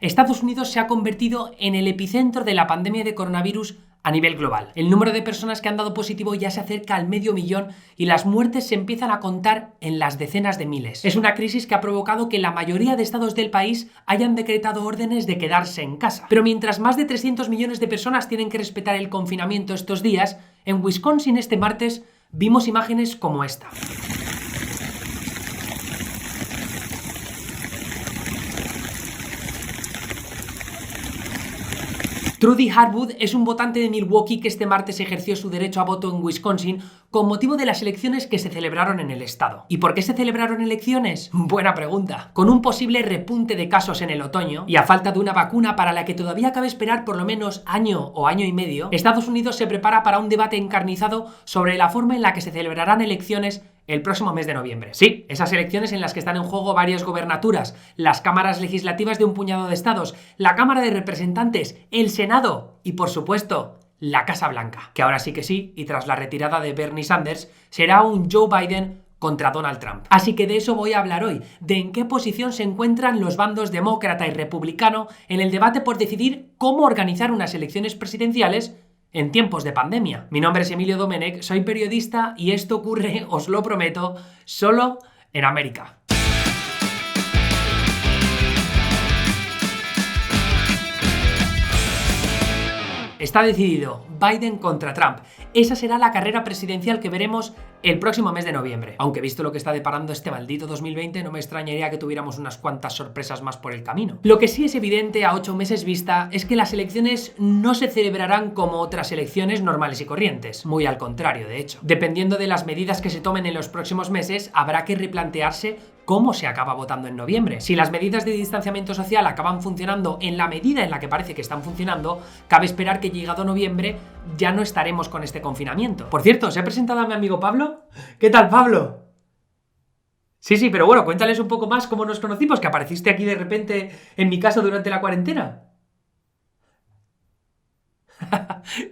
Estados Unidos se ha convertido en el epicentro de la pandemia de coronavirus a nivel global. El número de personas que han dado positivo ya se acerca al 500.000 y las muertes se empiezan a contar en las decenas de miles. Es una crisis que ha provocado que la mayoría de estados del país hayan decretado órdenes de quedarse en casa. Pero mientras más de 300 millones de personas tienen que respetar el confinamiento estos días, en Wisconsin este martes vimos imágenes como esta. Trudy Harwood es un votante de Milwaukee que este martes ejerció su derecho a voto en Wisconsin con motivo de las elecciones que se celebraron en el estado. ¿Y por qué se celebraron elecciones? Buena pregunta. Con un posible repunte de casos en el otoño y a falta de una vacuna para la que todavía cabe esperar por lo menos año o año y medio, Estados Unidos se prepara para un debate encarnizado sobre la forma en la que se celebrarán elecciones el próximo mes de noviembre. Sí, esas elecciones en las que están en juego varias gobernaturas, las cámaras legislativas de un puñado de estados, la Cámara de Representantes, el Senado y, por supuesto, la Casa Blanca. Que ahora sí que sí, y tras la retirada de Bernie Sanders, será un Joe Biden contra Donald Trump. Así que de eso voy a hablar hoy, de en qué posición se encuentran los bandos demócrata y republicano en el debate por decidir cómo organizar unas elecciones presidenciales en tiempos de pandemia. Mi nombre es Emilio Domenech, soy periodista y esto ocurre, os lo prometo, solo en América. Está decidido, Biden contra Trump. Esa será la carrera presidencial que veremos el próximo mes de noviembre. Aunque visto lo que está deparando este maldito 2020, no me extrañaría que tuviéramos unas cuantas sorpresas más por el camino. Lo que sí es evidente a 8 meses vista es que las elecciones no se celebrarán como otras elecciones normales y corrientes. Muy al contrario, de hecho. Dependiendo de las medidas que se tomen en los próximos meses, habrá que replantearse cómo se acaba votando en noviembre. Si las medidas de distanciamiento social acaban funcionando en la medida en la que parece que están funcionando, cabe esperar que llegado noviembre ya no estaremos con este confinamiento. Por cierto, ¿se ha presentado a mi amigo Pablo? ¿Qué tal, Pablo? Sí, pero bueno, cuéntales un poco más cómo nos conocimos, que apareciste aquí de repente en mi casa durante la cuarentena.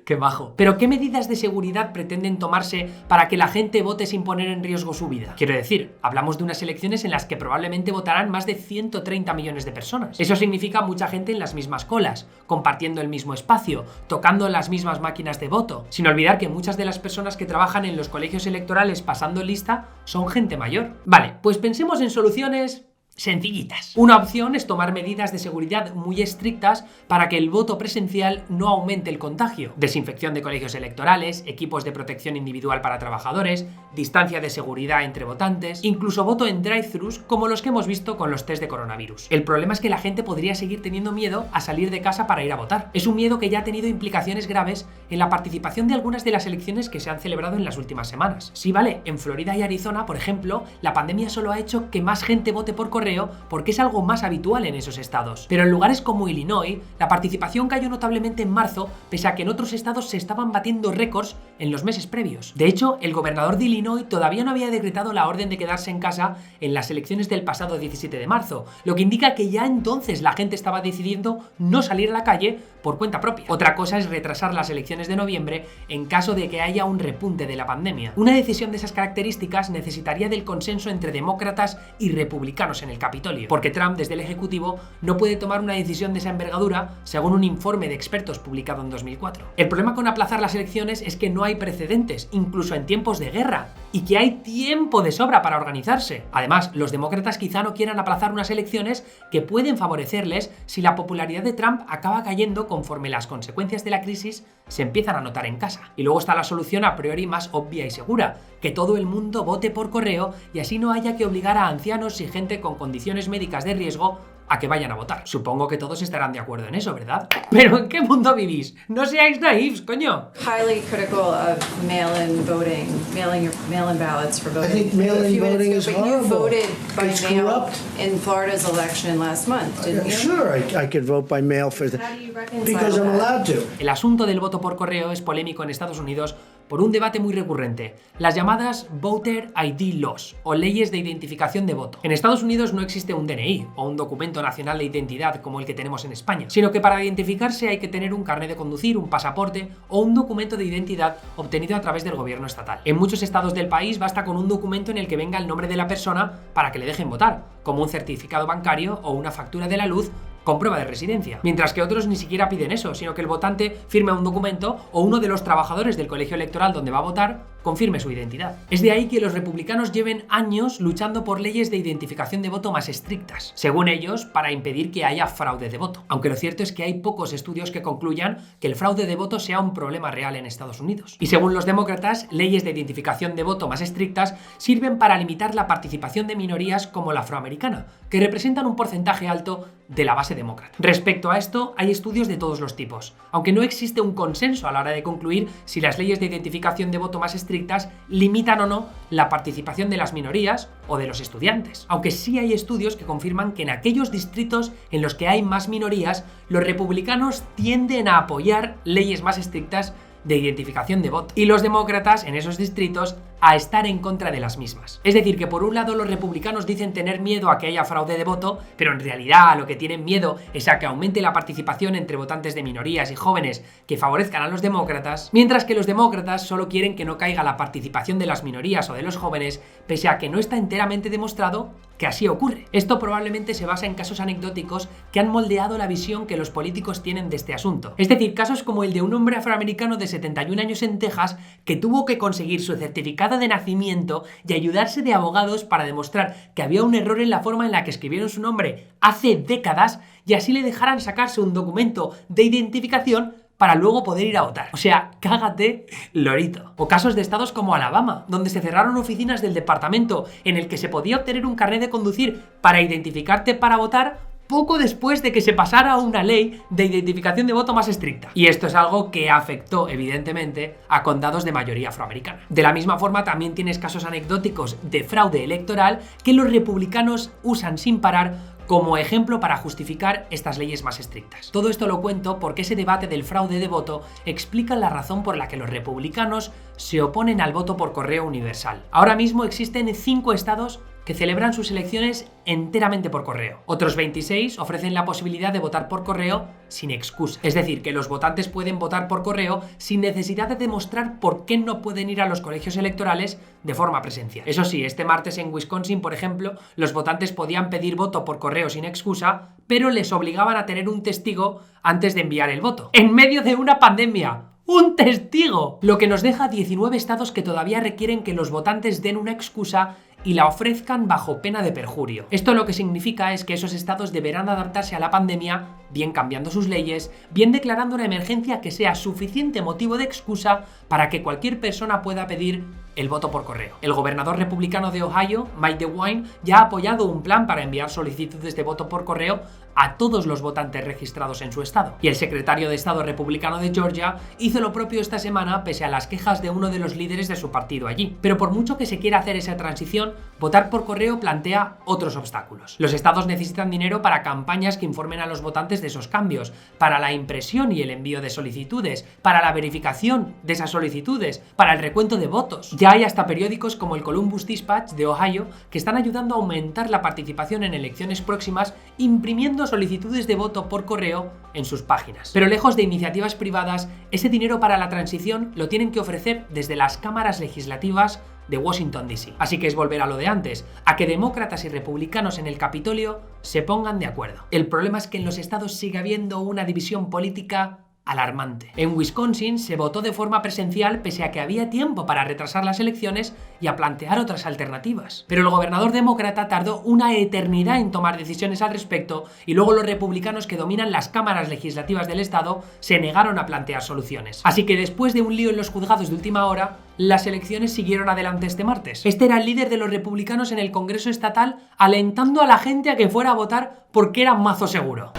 ¡Qué majo! Pero ¿qué medidas de seguridad pretenden tomarse para que la gente vote sin poner en riesgo su vida? Quiero decir, hablamos de unas elecciones en las que probablemente votarán más de 130 millones de personas. Eso significa mucha gente en las mismas colas, compartiendo el mismo espacio, tocando las mismas máquinas de voto, sin olvidar que muchas de las personas que trabajan en los colegios electorales pasando lista son gente mayor. Vale, pues pensemos en soluciones sencillitas. Una opción es tomar medidas de seguridad muy estrictas para que el voto presencial no aumente el contagio. Desinfección de colegios electorales, equipos de protección individual para trabajadores, distancia de seguridad entre votantes, incluso voto en drive-thrus como los que hemos visto con los test de coronavirus. El problema es que la gente podría seguir teniendo miedo a salir de casa para ir a votar. Es un miedo que ya ha tenido implicaciones graves en la participación de algunas de las elecciones que se han celebrado en las últimas semanas. Sí, vale, en Florida y Arizona, por ejemplo, la pandemia solo ha hecho que más gente vote por correo porque es algo más habitual en esos estados. Pero en lugares como Illinois, la participación cayó notablemente en marzo, pese a que en otros estados se estaban batiendo récords en los meses previos. De hecho, el gobernador de Illinois todavía no había decretado la orden de quedarse en casa en las elecciones del pasado 17 de marzo, lo que indica que ya entonces la gente estaba decidiendo no salir a la calle por cuenta propia. Otra cosa es retrasar las elecciones de noviembre en caso de que haya un repunte de la pandemia. Una decisión de esas características necesitaría del consenso entre demócratas y republicanos en el Capitolio, porque Trump desde el Ejecutivo no puede tomar una decisión de esa envergadura según un informe de expertos publicado en 2004. El problema con aplazar las elecciones es que no hay precedentes, incluso en tiempos de guerra, y que hay tiempo de sobra para organizarse. Además, los demócratas quizá no quieran aplazar unas elecciones que pueden favorecerles si la popularidad de Trump acaba cayendo conforme las consecuencias de la crisis se empiezan a notar en casa. Y luego está la solución a priori más obvia y segura, que todo el mundo vote por correo y así no haya que obligar a ancianos y gente con condiciones médicas de riesgo a que vayan a votar. Supongo que todos estarán de acuerdo en eso, ¿verdad? ¿Pero en qué mundo vivís? ¡No seáis naifs, coño! Highly critical of mail-in voting, mail-in ballots for voting. I think mail-in voting is But horrible. you voted by It's mail corrupt. in Florida's election last month, didn't you? Sure, I could vote by mail for How do you reconcile because I'm that? allowed to. El asunto del voto por correo es polémico en Estados Unidos por un debate muy recurrente, las llamadas Voter ID Laws, o leyes de identificación de voto. En Estados Unidos no existe un DNI, o un documento nacional de identidad como el que tenemos en España, sino que para identificarse hay que tener un carnet de conducir, un pasaporte o un documento de identidad obtenido a través del gobierno estatal. En muchos estados del país basta con un documento en el que venga el nombre de la persona para que le dejen votar, como un certificado bancario o una factura de la luz con prueba de residencia, mientras que otros ni siquiera piden eso, sino que el votante firme un documento o uno de los trabajadores del colegio electoral donde va a votar confirme su identidad. Es de ahí que los republicanos lleven años luchando por leyes de identificación de voto más estrictas, según ellos, para impedir que haya fraude de voto. Aunque lo cierto es que hay pocos estudios que concluyan que el fraude de voto sea un problema real en Estados Unidos. Y según los demócratas, leyes de identificación de voto más estrictas sirven para limitar la participación de minorías como la afroamericana, que representan un porcentaje alto de la base demócrata. Respecto a esto, hay estudios de todos los tipos, aunque no existe un consenso a la hora de concluir si las leyes de identificación de voto más estrictas limitan o no la participación de las minorías o de los estudiantes. Aunque sí hay estudios que confirman que en aquellos distritos en los que hay más minorías, los republicanos tienden a apoyar leyes más estrictas de identificación de voto y los demócratas en esos distritos a estar en contra de las mismas. Es decir, que por un lado los republicanos dicen tener miedo a que haya fraude de voto, pero en realidad a lo que tienen miedo es a que aumente la participación entre votantes de minorías y jóvenes que favorezcan a los demócratas, mientras que los demócratas solo quieren que no caiga la participación de las minorías o de los jóvenes, pese a que no está enteramente demostrado que así ocurre. Esto probablemente se basa en casos anecdóticos que han moldeado la visión que los políticos tienen de este asunto. Es decir, casos como el de un hombre afroamericano de 71 años en Texas que tuvo que conseguir su certificado de nacimiento y ayudarse de abogados para demostrar que había un error en la forma en la que escribieron su nombre hace décadas y así le dejaran sacarse un documento de identificación para luego poder ir a votar. O sea, cágate, lorito. O casos de estados como Alabama, donde se cerraron oficinas del departamento en el que se podía obtener un carnet de conducir para identificarte para votar poco después de que se pasara una ley de identificación de voto más estricta. Y esto es algo que afectó, evidentemente, a condados de mayoría afroamericana. De la misma forma, también tienes casos anecdóticos de fraude electoral que los republicanos usan sin parar como ejemplo para justificar estas leyes más estrictas. Todo esto lo cuento porque ese debate del fraude de voto explica la razón por la que los republicanos se oponen al voto por correo universal. Ahora mismo existen 5 estados que celebran sus elecciones enteramente por correo. Otros 26 ofrecen la posibilidad de votar por correo sin excusa. Es decir, que los votantes pueden votar por correo sin necesidad de demostrar por qué no pueden ir a los colegios electorales de forma presencial. Eso sí, este martes en Wisconsin, por ejemplo, los votantes podían pedir voto por correo sin excusa, pero les obligaban a tener un testigo antes de enviar el voto. ¡En medio de una pandemia! ¡Un testigo! Lo que nos deja 19 estados que todavía requieren que los votantes den una excusa y la ofrezcan bajo pena de perjurio. Esto lo que significa es que esos estados deberán adaptarse a la pandemia, bien cambiando sus leyes, bien declarando una emergencia que sea suficiente motivo de excusa para que cualquier persona pueda pedir el voto por correo. El gobernador republicano de Ohio, Mike DeWine, ya ha apoyado un plan para enviar solicitudes de voto por correo a todos los votantes registrados en su estado. Y el secretario de Estado republicano de Georgia hizo lo propio esta semana pese a las quejas de uno de los líderes de su partido allí. Pero por mucho que se quiera hacer esa transición, votar por correo plantea otros obstáculos. Los estados necesitan dinero para campañas que informen a los votantes de esos cambios, para la impresión y el envío de solicitudes, para la verificación de esas solicitudes, para el recuento de votos. Ya hay hasta periódicos como el Columbus Dispatch de Ohio que están ayudando a aumentar la participación en elecciones próximas imprimiendo solicitudes de voto por correo en sus páginas. Pero lejos de iniciativas privadas, ese dinero para la transición lo tienen que ofrecer desde las cámaras legislativas de Washington DC. Así que es volver a lo de antes, a que demócratas y republicanos en el Capitolio se pongan de acuerdo. El problema es que en los estados sigue habiendo una división política alarmante. En Wisconsin se votó de forma presencial pese a que había tiempo para retrasar las elecciones y a plantear otras alternativas. Pero el gobernador demócrata tardó una eternidad en tomar decisiones al respecto y luego los republicanos que dominan las cámaras legislativas del estado se negaron a plantear soluciones. Así que después de un lío en los juzgados de última hora, las elecciones siguieron adelante este martes. Este era el líder de los republicanos en el Congreso estatal alentando a la gente a que fuera a votar porque era mazo seguro.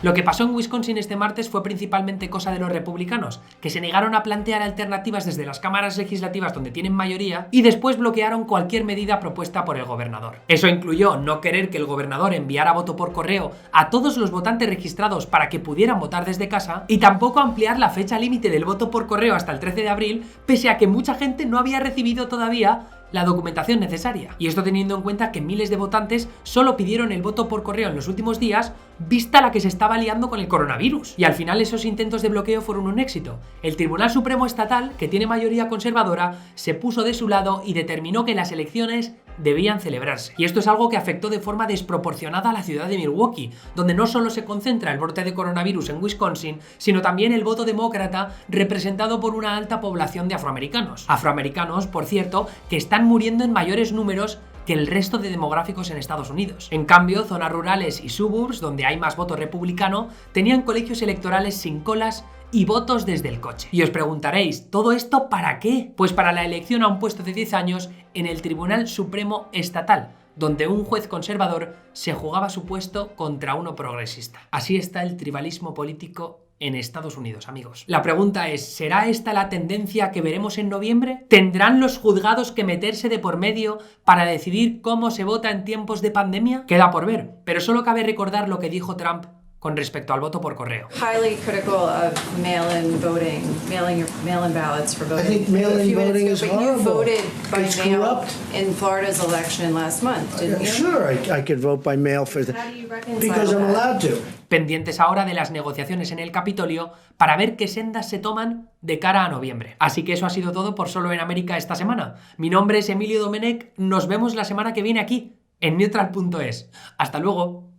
Lo que pasó en Wisconsin este martes fue principalmente cosa de los republicanos, que se negaron a plantear alternativas desde las cámaras legislativas donde tienen mayoría y después bloquearon cualquier medida propuesta por el gobernador. Eso incluyó no querer que el gobernador enviara voto por correo a todos los votantes registrados para que pudieran votar desde casa y tampoco ampliar la fecha límite del voto por correo hasta el 13 de abril, pese a que mucha gente no había recibido todavía la documentación necesaria. Y esto teniendo en cuenta que miles de votantes solo pidieron el voto por correo en los últimos días, vista la que se estaba liando con el coronavirus. Y al final esos intentos de bloqueo fueron un éxito. El Tribunal Supremo Estatal, que tiene mayoría conservadora, se puso de su lado y determinó que las elecciones debían celebrarse. Y esto es algo que afectó de forma desproporcionada a la ciudad de Milwaukee, donde no solo se concentra el brote de coronavirus en Wisconsin, sino también el voto demócrata representado por una alta población de afroamericanos. Afroamericanos, por cierto, que están muriendo en mayores números que el resto de demográficos en Estados Unidos. En cambio, zonas rurales y suburbs, donde hay más voto republicano, tenían colegios electorales sin colas y votos desde el coche. Y os preguntaréis, ¿todo esto para qué? Pues para la elección a un puesto de 10 años en el Tribunal Supremo Estatal, donde un juez conservador se jugaba su puesto contra uno progresista. Así está el tribalismo político en Estados Unidos, amigos. La pregunta es, ¿será esta la tendencia que veremos en noviembre? ¿Tendrán los juzgados que meterse de por medio para decidir cómo se vota en tiempos de pandemia? Queda por ver, pero solo cabe recordar lo que dijo Trump con respecto al voto por correo. Highly critical of mail-in voting, mail-in ballots for voting. I think mail-in A few minutes voting ago, is but you horrible. voted by It's mail corrupt. in Florida's election last month, didn't you? Sure, I could vote by mail for the, How do you reconcile because I'm that? allowed to. Pendientes ahora de las negociaciones en el Capitolio para ver qué sendas se toman de cara a noviembre. Así que eso ha sido todo por Solo en América esta semana. Mi nombre es Emilio Domenech, nos vemos la semana que viene aquí, en neutral.es. Hasta luego.